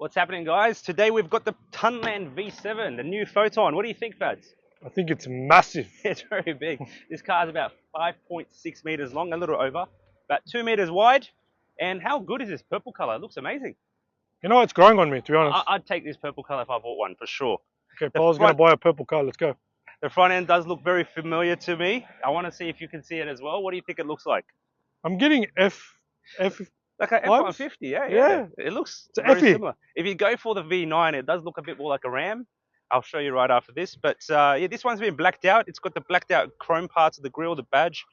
What's happening, guys? Today we've got the Tunland V7, the new Foton. What do you think, Fads? I think it's massive. It's very big. This car is about 5.6 meters long, a little over, about 2 meters wide. And how good is this purple color? It looks amazing. You know, it's growing on me, to be honest. I'd take this purple color if I bought one, for sure. Okay, Paul's going to buy a purple car. Let's go. The front end does look very familiar to me. I want to see if you can see it as well. What do you think it looks like? I'm getting F. Like an F-150, yeah. It looks very similar. If you go for the V9, it does look a bit more like a Ram. I'll show you right after this. But yeah, this one's been blacked out. It's got the blacked out chrome parts of the grille, the badge.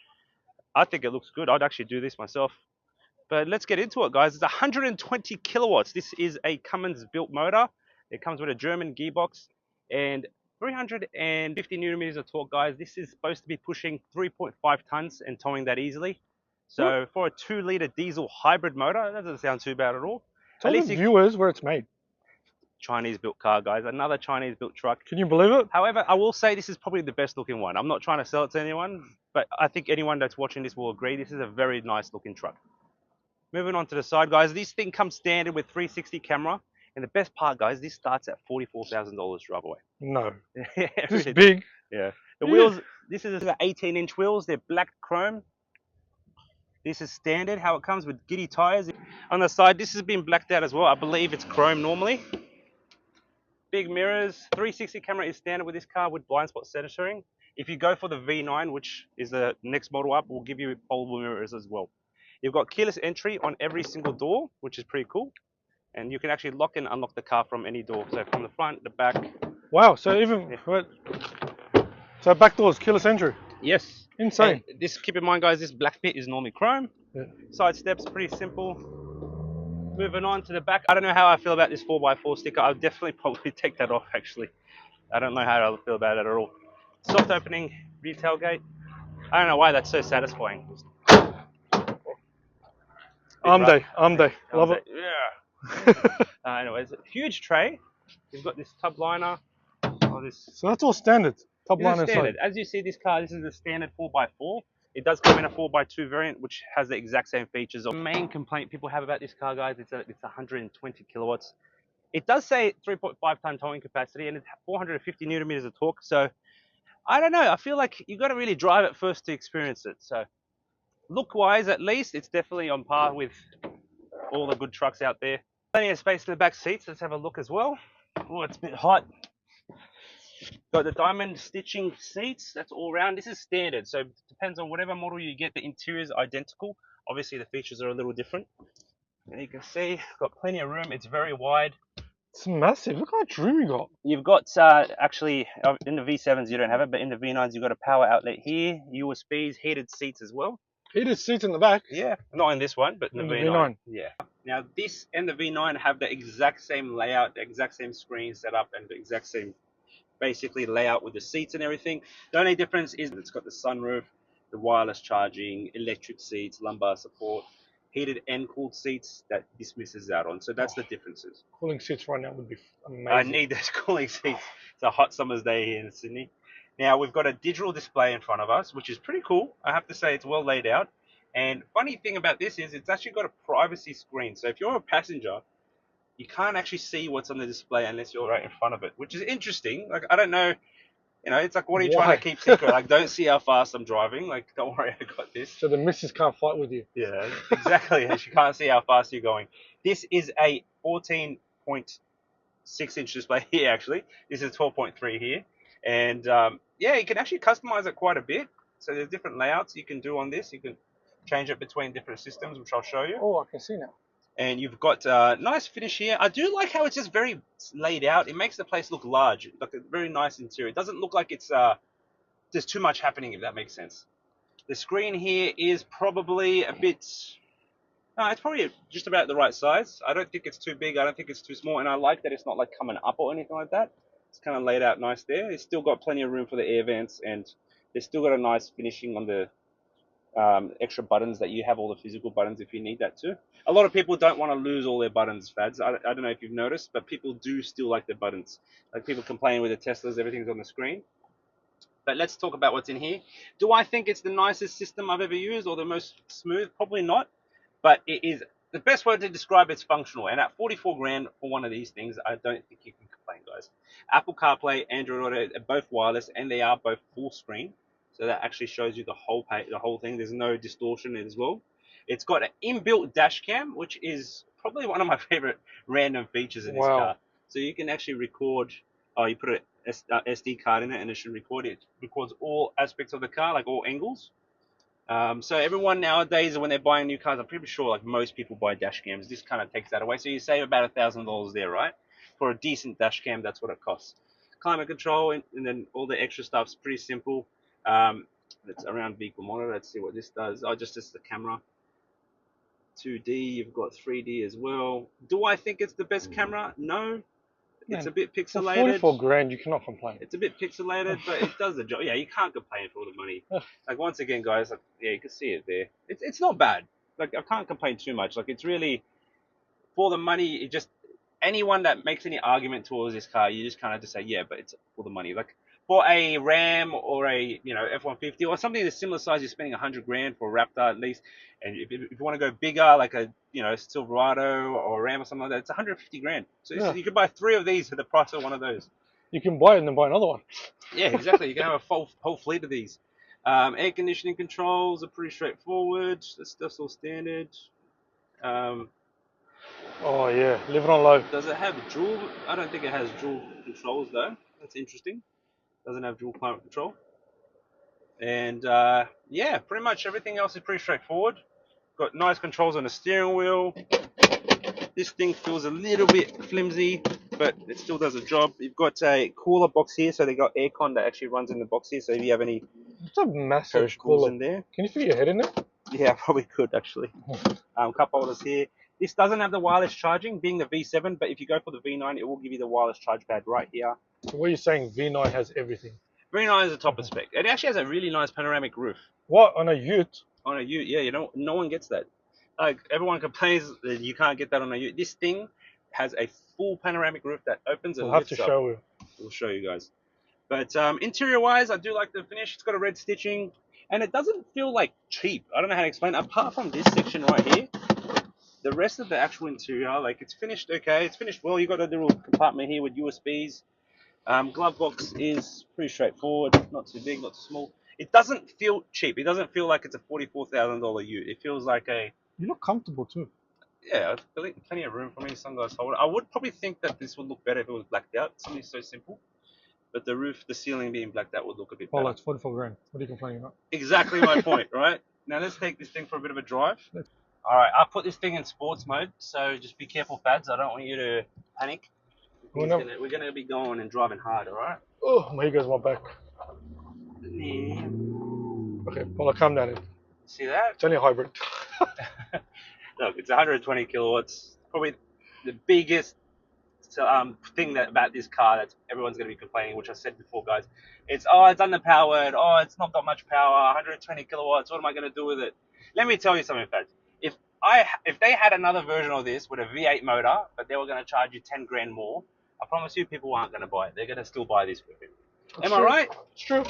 I think it looks good. I'd actually do this myself. But let's get into it, guys. It's 120 kilowatts. This is a Cummins built motor. It comes with a German gearbox and 350 newton meters of torque, guys. This is supposed to be pushing 3.5 tons and towing that easily. So for a 2-liter diesel hybrid motor, that doesn't sound too bad at all. Tell the viewers where it's made. Chinese built car, guys. Another Chinese built truck. Can you believe it? However, I will say this is probably the best looking one. I'm not trying to sell it to anyone, but I think anyone that's watching this will agree. This is a very nice looking truck. Moving on to the side, guys. This thing comes standard with 360 camera. And the best part, guys, this starts at $44,000 drive away. No. Yeah, this big. Yeah. The wheels, this is 18-inch wheels. They're black chrome. This is standard, how it comes with giddy tires. On the side, this has been blacked out as well. I believe it's chrome normally. Big mirrors. 360 camera is standard with this car with blind spot sensoring. If you go for the V9, which is the next model up, we'll give you foldable mirrors as well. You've got keyless entry on every single door, which is pretty cool. And you can actually lock and unlock the car from any door. So from the front, the back. Wow, so even... Yeah. So back doors, keyless entry. Yes. Insane. And this, keep in mind, guys, this black bit is normally chrome. Yeah. Side steps, pretty simple. Moving on to the back. I don't know how I feel about this 4x4 sticker. I'll definitely probably take that off, actually. I don't know how I feel about it at all. Soft opening rear tailgate. I don't know why that's so satisfying. Arm day. Love it. Yeah. Anyways, huge tray. You've got this tub liner. So that's all standard. Tub liner standard. As you see, this car, this is a standard 4x4. It does come in a 4x2 variant, which has the exact same features. The main complaint people have about this car, guys, it's 120 kilowatts. It does say 3.5 ton towing capacity and it's 450 newton meters of torque. So I don't know. I feel like you got to really drive it first to experience it. So look-wise, at least, it's definitely on par with all the good trucks out there. Plenty of space in the back seats. Let's have a look as well. Oh, it's a bit hot. Got the diamond stitching seats. That's all round. This is standard, so it depends on whatever model you get. The interior is identical. Obviously, the features are a little different. And you can see, got plenty of room. It's very wide. It's massive. Look how much room you got. You've got actually in the V7s you don't have it, but in the V9s you've got a power outlet here, USBs, heated seats as well. Heated seats in the back? Yeah, not in this one, but in the V9. Yeah. Now this and the V9 have the exact same layout, the exact same screen setup, and the exact same basically layout with the seats and everything. The only difference is it's got the sunroof, the wireless charging, electric seats, lumbar support, heated and cooled seats that this misses out on. So that's the differences. Cooling seats right now would be amazing. I need those cooling seats. It's a hot summer's day here in Sydney. Now we've got a digital display in front of us, which is pretty cool. I have to say it's well laid out. And funny thing about this is it's actually got a privacy screen. So if you're a passenger, you can't actually see what's on the display unless you're right in front of it, which is interesting. Like, I don't know, it's like, what are you trying to keep secret? Like, don't see how fast I'm driving. Like, don't worry, I got this. So the missus can't fight with you. Yeah, exactly. She can't see how fast you're going. This is a 14.6-inch display here, actually. This is 12.3 here. And, yeah, you can actually customize it quite a bit. So there's different layouts you can do on this. You can change it between different systems, which I'll show you. Oh, I can see now. And you've got a nice finish here. I do like how it's just very laid out. It makes the place look large, like a very nice interior. It doesn't look like it's there's too much happening, if that makes sense. The screen here is probably a bit... it's probably just about the right size. I don't think it's too big. I don't think it's too small. And I like that it's not like coming up or anything like that. It's kind of laid out nice there. It's still got plenty of room for the air vents. And it's still got a nice finishing on the extra buttons that you have, all the physical buttons if you need that too. A lot of people don't want to lose all their buttons, Fads. I don't know if you've noticed, but people do still like their buttons. Like people complain with the Teslas, everything's on the screen. But let's talk about what's in here. Do I think it's the nicest system I've ever used or the most smooth? Probably not. But it is the best word to describe it's functional. And at 44 grand for one of these things, I don't think you can complain, guys. Apple CarPlay, Android Auto, are both wireless, and they are both full screen. So that actually shows you the whole thing. There's no distortion as well. It's got an inbuilt dash cam, which is probably one of my favorite random features in this car. So you can actually record. Oh, you put a SD card in it, and it should record it. Records all aspects of the car, like all angles. So everyone nowadays, when they're buying new cars, I'm pretty sure like most people buy dash cams. This kind of takes that away. So you save about $1,000 there, right? For a decent dash cam, that's what it costs. Climate control and then all the extra stuff's pretty simple. It's around vehicle monitor. Let's see what this does. Oh, just the camera. 2D. You've got 3D as well. Do I think it's the best camera? No. It's a bit pixelated. For 44 grand, you cannot complain. It's a bit pixelated, but it does the job. Yeah, you can't complain for all the money. Like once again, guys, like yeah, you can see it there. It's not bad. Like I can't complain too much. Like it's really for the money. It just anyone that makes any argument towards this car, you just kind of just say yeah, but it's for the money. Like for a Ram or a F-150 or something that's similar size, you're spending 100 grand for a Raptor at least. And if you want to go bigger, like a Silverado or a Ram or something like that, it's 150 grand. So you could buy 3 of these for the price of one of those. You can buy it and then buy another one. Yeah, exactly. You can have a whole fleet of these. Air conditioning controls are pretty straightforward. The stuff's all standard. Oh yeah, living on low. Does it have dual? I don't think it has dual controls though. That's interesting. Doesn't have dual climate control. And yeah, pretty much everything else is pretty straightforward. Got nice controls on the steering wheel. This thing feels a little bit flimsy, but it still does a job. You've got a cooler box here, so they got aircon that actually runs in the box here. So if you have any, it's a massive cooler in there. Can you fit your head in it? Yeah, I probably could actually. Cup holders here. This doesn't have the wireless charging, being the V7, but if you go for the V9, it will give you the wireless charge pad right here. So what are you saying? V9 has everything. V9 is the top of spec. It actually has a really nice panoramic roof. What on a Ute? On a Ute, yeah. No one gets that. Like everyone complains that you can't get that on a Ute. This thing has a full panoramic roof that opens and lifts up. We'll have to show you. We'll show you guys. But interior-wise, I do like the finish. It's got a red stitching, and it doesn't feel like cheap. I don't know how to explain it. Apart from this section right here, the rest of the actual interior, like it's finished okay. It's finished well. You got a little compartment here with USBs. Glove box is pretty straightforward. Not too big, not too small. It doesn't feel cheap. It doesn't feel like it's a $44,000 Ute. It feels like a... You look comfortable too. Yeah, plenty of room for me. Some guys hold it. I would probably think that this would look better if it was blacked out. Something so simple. But the roof, the ceiling being blacked out would look a bit better. Oh, it's 44 grand. What are you complaining about? Exactly my point, right? Now let's take this thing for a bit of a drive. Alright, I'll put this thing in sports mode, so just be careful, Fads. I don't want you to panic. We're going to be going and driving hard, alright? Oh, my ego's my back. Yeah. Okay, well, I'll calm down. See that? It's only a hybrid. Look, it's 120 kilowatts. Probably the biggest thing about this car that everyone's going to be complaining, which I said before, guys. It's underpowered. Oh, it's not got much power. 120 kilowatts. What am I going to do with it? Let me tell you something, Fads. If they had another version of this with a V8 motor, but they were going to charge you 10 grand more, I promise you people aren't going to buy it. They're going to still buy this with it. Am I right? It's true.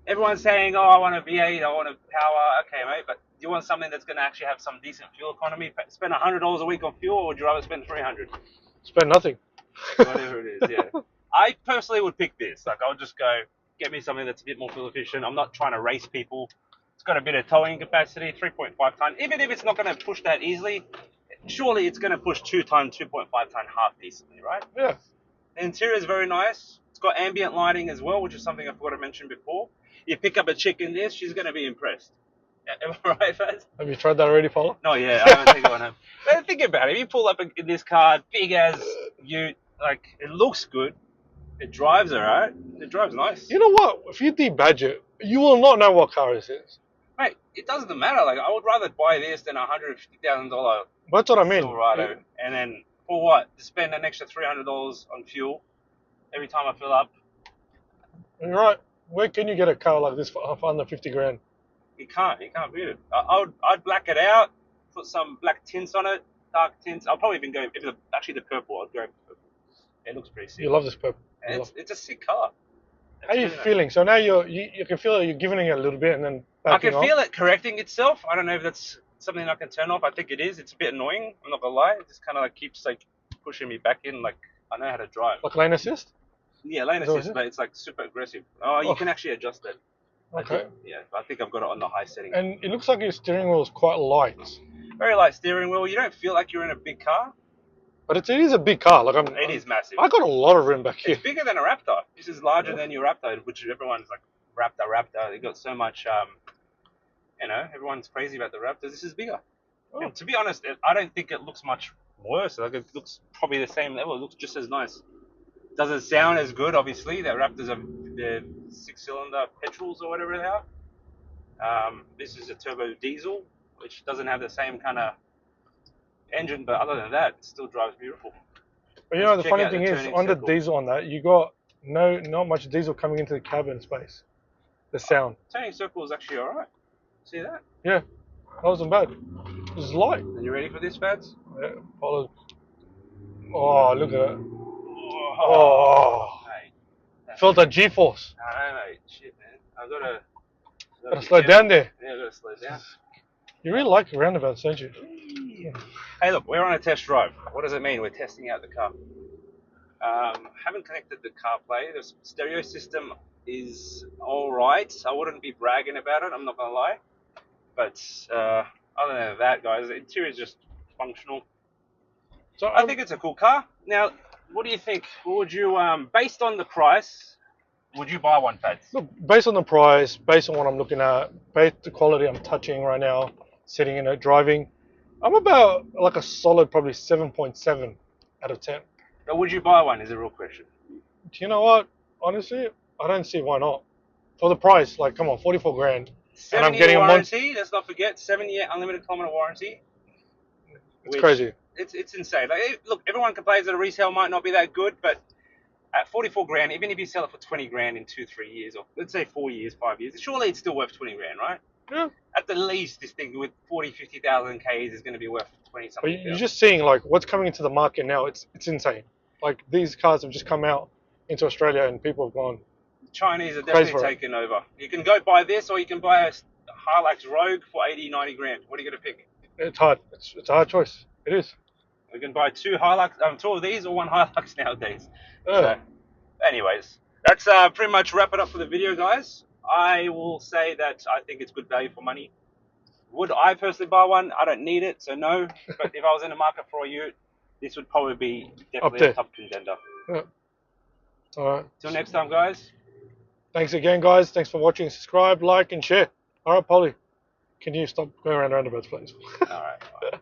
Everyone's saying, oh, I want a V8, I want a power. Okay, mate, but do you want something that's going to actually have some decent fuel economy? Spend $100 a week on fuel, or would you rather spend $300? Spend nothing. Whatever it is, yeah. I personally would pick this. Like, I would just go, get me something that's a bit more fuel efficient. I'm not trying to race people. It's got a bit of towing capacity, 3.5 ton. Even if it's not going to push that easily, surely it's going to push 2 ton, 2.5 ton half decently, right? Yeah. The interior is very nice. It's got ambient lighting as well, which is something I forgot to mention before. You pick up a chick in this, she's going to be impressed. Am I right, Faz? Have you tried that already, Paula? No, yeah, I haven't taken one home. But think about it. If you pull up in this car, big as you, like, it looks good. It drives alright. It drives nice. You know what? If you debadge it, you will not know what car this is. Mate, it doesn't matter. Like, I would rather buy this than $150,000 That's what I mean. Silverado. Yeah. And then, for what? To spend an extra $300 on fuel every time I fill up. You're right. Where can you get a car like this for under 50 grand? You can't beat it. I'd black it out, put some black tints on it, dark tints. I'll probably even go, actually the purple, I'd go purple. It looks pretty sick. You love this purple. It's a sick car. How are you feeling? So now you can feel you're giving it a little bit and then I backing can feel it correcting itself. I don't know if that's something I can turn off? I think it is. It's a bit annoying. I'm not gonna lie. It just kind of like keeps like pushing me back in. Like I know how to drive. Like lane assist? Yeah, lane Is that what assist, it is? but it's like super aggressive. Oh, you Oh. can actually adjust it. Okay. I think I've got it on the high setting. And it looks like your steering wheel is quite light. Very light steering wheel. You don't feel like you're in a big car. But it is a big car. Like It is massive. I got a lot of room back here. It's bigger than a Raptor. This is larger than your Raptor, which everyone's like, Raptor. They got so much, everyone's crazy about the Raptors. This is bigger. Oh. And to be honest, I don't think it looks much worse. Like it looks probably the same level. It looks just as nice. Doesn't sound as good, obviously. The Raptors are the 6-cylinder petrols or whatever they are. This is a turbo diesel, which doesn't have the same kind of engine, but other than that, it still drives beautiful. But the funny thing is, on the diesel on that, you got not much diesel coming into the cabin space. The sound. Turning circle is actually alright. See that? Yeah, that wasn't bad. It was light. Are you ready for this, Fads? Yeah, followed. Oh, look at it. Oh. Mate. Felt that G-force. I know, mate. Shit, man. I've Gotta slow down there. Yeah, I've got to slow down. You really like roundabouts, don't you? Hey, look, we're on a test drive. What does it mean? We're testing out the car. Haven't connected the CarPlay. The stereo system is alright. I wouldn't be bragging about it, I'm not going to lie. But other than that, guys, the interior is just functional. So I think it's a cool car. Now, what do you think? Would you, based on the price, would you buy one, Fads? Look, based on the price, based on what I'm looking at, based on the quality I'm touching right now, sitting in it, driving, I'm about like a solid probably 7.7 out of 10. But would you buy one is a real question. Do you know what? Honestly, I don't see why not. For the price, like, come on, 44 grand. 7 year warranty, let's not forget, 7-year unlimited kilometer warranty. It's crazy. It's insane. Like, look, everyone complains that a resale might not be that good, but at 44 grand, even if you sell it for 20 grand in 2-3 years, or let's say 4 years, 5 years, surely it's still worth 20 grand, right? Yeah. At the least, this thing with 40-50,000 Ks is going to be worth 20 something. But you're just seeing like what's coming into the market now. It's insane. Like these cars have just come out into Australia and people have gone. Chinese are definitely taking over. You can go buy this, or you can buy a Hilux Rogue for 80-90 grand. What are you going to pick? It's hard. It's a hard choice. It is. We can buy two of these or one Hilux nowadays. Yeah. So, anyways, that's pretty much wrap it up for the video, guys. I will say that I think it's good value for money. Would I personally buy one? I don't need it, so no. But if I was in the market for a ute, this would probably be definitely a top contender. Yeah. All right. Till next time, guys. Thanks again, guys. Thanks for watching. Subscribe, like, and share. All right, Polly. Can you stop going around roundabouts, please? All right.